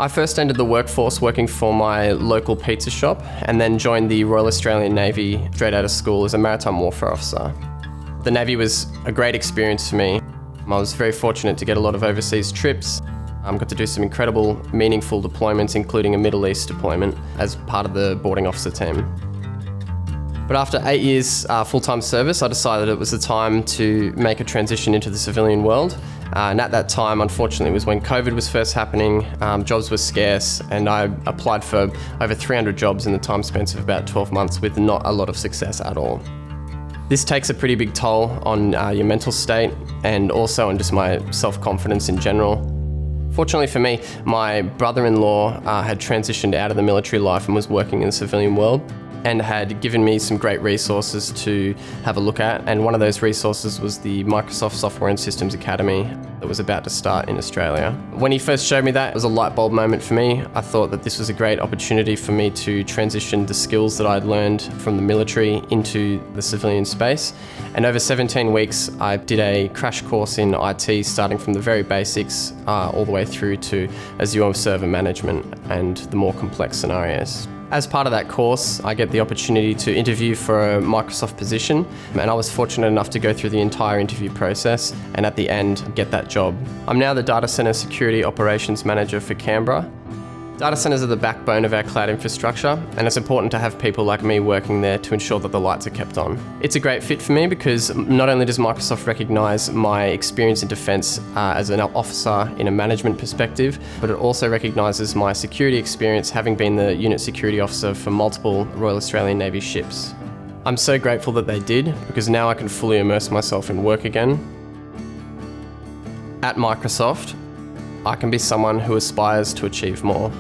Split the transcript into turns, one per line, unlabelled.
I first entered the workforce working for my local pizza shop and then joined the Royal Australian Navy straight out of school as a maritime warfare officer. The Navy was a great experience for me. I was very fortunate to get a lot of overseas trips. I got to do some incredible, meaningful deployments, including a Middle East deployment as part of the boarding officer team. But after 8 years full-time service, I decided it was the time to make a transition into the civilian world. And at that time, unfortunately, was when COVID was first happening, jobs were scarce, and I applied for over 300 jobs in the time span of about 12 months with not a lot of success at all. This takes a pretty big toll on your mental state and also on just my self-confidence in general. Fortunately for me, my brother-in-law had transitioned out of the military life and was working in the civilian world, and had given me some great resources to have a look at. And one of those resources was the Microsoft Software and Systems Academy that was about to start in Australia. When he first showed me that, it was a light bulb moment for me. I thought that this was a great opportunity for me to transition the skills that I'd learned from the military into the civilian space. And over 17 weeks, I did a crash course in IT, starting from the very basics all the way through to Azure server management and the more complex scenarios. As part of that course, I get the opportunity to interview for a Microsoft position, and I was fortunate enough to go through the entire interview process and at the end get that job. I'm now the Data Center Security Operations Manager for Canberra. Data centers are the backbone of our cloud infrastructure, and it's important to have people like me working there to ensure that the lights are kept on. It's a great fit for me because not only does Microsoft recognise my experience in defence as an officer in a management perspective, but it also recognises my security experience, having been the unit security officer for multiple Royal Australian Navy ships. I'm so grateful that they did, because now I can fully immerse myself in work again. At Microsoft, I can be someone who aspires to achieve more.